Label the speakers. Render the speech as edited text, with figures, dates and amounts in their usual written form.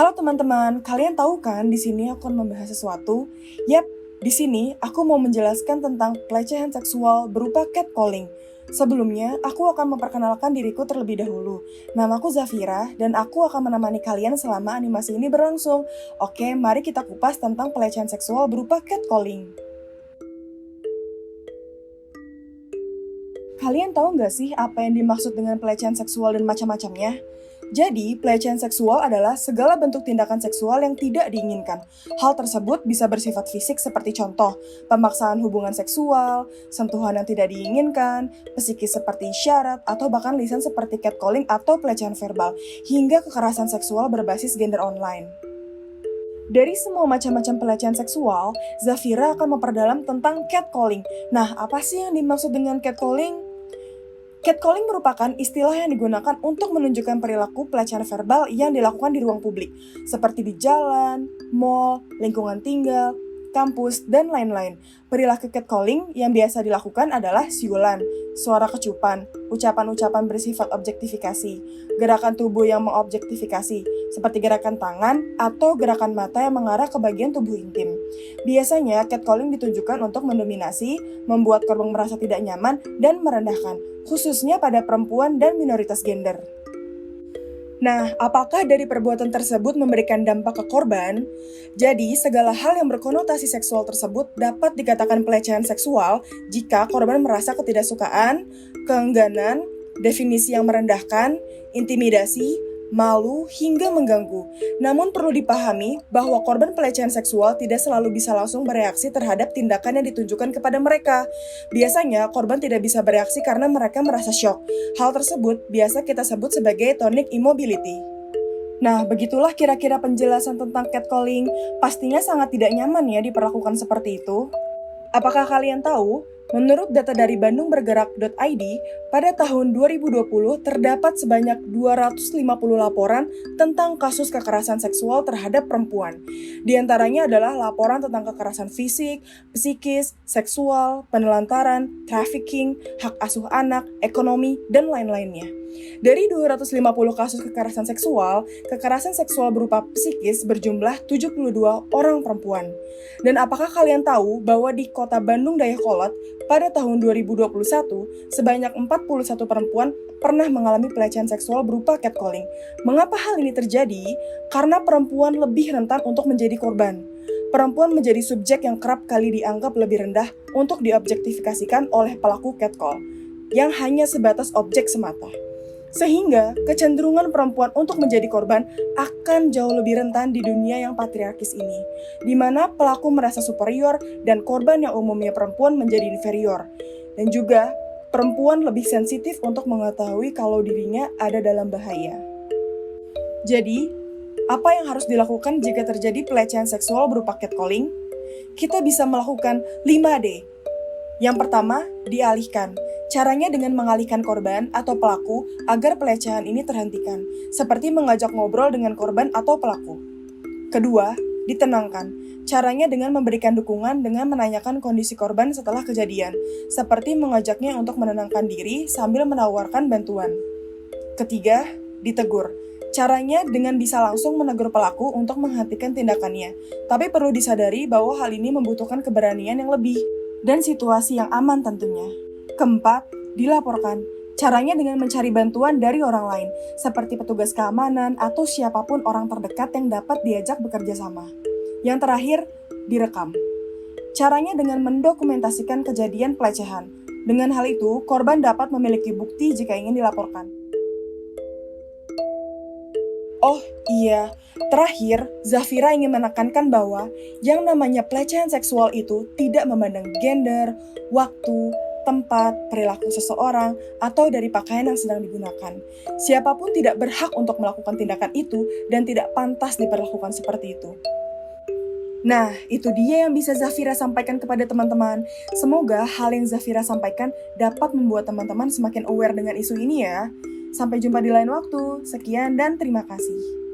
Speaker 1: Halo teman-teman, kalian tahu kan di sini aku akan membahas sesuatu? Yap, di sini aku mau menjelaskan tentang pelecehan seksual berupa catcalling. Sebelumnya, aku akan memperkenalkan diriku terlebih dahulu. Namaku Zafira dan aku akan menemani kalian selama animasi ini berlangsung. Oke, mari kita kupas tentang pelecehan seksual berupa catcalling. Kalian tahu nggak sih apa yang dimaksud dengan pelecehan seksual dan macam-macamnya? Jadi, pelecehan seksual adalah segala bentuk tindakan seksual yang tidak diinginkan. Hal tersebut bisa bersifat fisik seperti contoh, pemaksaan hubungan seksual, sentuhan yang tidak diinginkan, psikis seperti isyarat, atau bahkan lisan seperti catcalling atau pelecehan verbal, hingga kekerasan seksual berbasis gender online. Dari semua macam-macam pelecehan seksual, Zafira akan memperdalam tentang catcalling. Nah, apa sih yang dimaksud dengan catcalling? Catcalling merupakan istilah yang digunakan untuk menunjukkan perilaku pelecehan verbal yang dilakukan di ruang publik, seperti di jalan, mall, lingkungan tinggal, kampus, dan lain-lain. Perilaku catcalling yang biasa dilakukan adalah siulan, suara kecupan, ucapan-ucapan bersifat objektifikasi, gerakan tubuh yang mengobjektifikasi, seperti gerakan tangan atau gerakan mata yang mengarah ke bagian tubuh intim. Biasanya, catcalling ditujukan untuk mendominasi, membuat korban merasa tidak nyaman, dan merendahkan, khususnya pada perempuan dan minoritas gender. Nah, apakah dari perbuatan tersebut memberikan dampak ke korban? Jadi, segala hal yang berkonotasi seksual tersebut dapat dikatakan pelecehan seksual jika korban merasa ketidaksukaan, keengganan, definisi yang merendahkan, intimidasi, malu, hingga mengganggu. Namun perlu dipahami bahwa korban pelecehan seksual tidak selalu bisa langsung bereaksi terhadap tindakan yang ditunjukkan kepada mereka. Biasanya, korban tidak bisa bereaksi karena mereka merasa syok. Hal tersebut biasa kita sebut sebagai tonic immobility. Nah, begitulah kira-kira penjelasan tentang catcalling. Pastinya sangat tidak nyaman ya diperlakukan seperti itu. Apakah kalian tahu, menurut data dari bandungbergerak.id, pada tahun 2020 terdapat sebanyak 250 laporan tentang kasus kekerasan seksual terhadap perempuan. Di antaranya adalah laporan tentang kekerasan fisik, psikis, seksual, penelantaran, trafficking, hak asuh anak, ekonomi, dan lain-lainnya. Dari 250 kasus kekerasan seksual berupa psikis berjumlah 72 orang perempuan. Dan apakah kalian tahu bahwa di kota Bandung Dayakolot pada tahun 2021, sebanyak 41 perempuan pernah mengalami pelecehan seksual berupa catcalling. Mengapa hal ini terjadi? Karena perempuan lebih rentan untuk menjadi korban. Perempuan menjadi subjek yang kerap kali dianggap lebih rendah untuk diobjektifikasikan oleh pelaku catcall, yang hanya sebatas objek semata. Sehingga kecenderungan perempuan untuk menjadi korban akan jauh lebih rentan di dunia yang patriarkis ini, di mana pelaku merasa superior dan korban yang umumnya perempuan menjadi inferior. Dan juga, perempuan lebih sensitif untuk mengetahui kalau dirinya ada dalam bahaya. Jadi, apa yang harus dilakukan jika terjadi pelecehan seksual berupa catcalling? Kita bisa melakukan 5D. Yang pertama, dialihkan. Caranya dengan mengalihkan korban atau pelaku agar pelecehan ini terhentikan, seperti mengajak ngobrol dengan korban atau pelaku. Kedua, ditenangkan. Caranya dengan memberikan dukungan dengan menanyakan kondisi korban setelah kejadian, seperti mengajaknya untuk menenangkan diri sambil menawarkan bantuan. Ketiga, ditegur. Caranya dengan bisa langsung menegur pelaku untuk menghentikan tindakannya, tapi perlu disadari bahwa hal ini membutuhkan keberanian yang lebih dan situasi yang aman tentunya. Keempat, dilaporkan. Caranya dengan mencari bantuan dari orang lain, seperti petugas keamanan atau siapapun orang terdekat yang dapat diajak bekerja sama. Yang terakhir, direkam. Caranya dengan mendokumentasikan kejadian pelecehan. Dengan hal itu, korban dapat memiliki bukti jika ingin dilaporkan. Oh iya, terakhir, Zafira ingin menekankan bahwa yang namanya pelecehan seksual itu tidak memandang gender, waktu, tempat, perilaku seseorang, atau dari pakaian yang sedang digunakan. Siapapun tidak berhak untuk melakukan tindakan itu dan tidak pantas diperlakukan seperti itu. Nah, itu dia yang bisa Zafira sampaikan kepada teman-teman. Semoga hal yang Zafira sampaikan dapat membuat teman-teman semakin aware dengan isu ini ya. Sampai jumpa di lain waktu. Sekian dan terima kasih.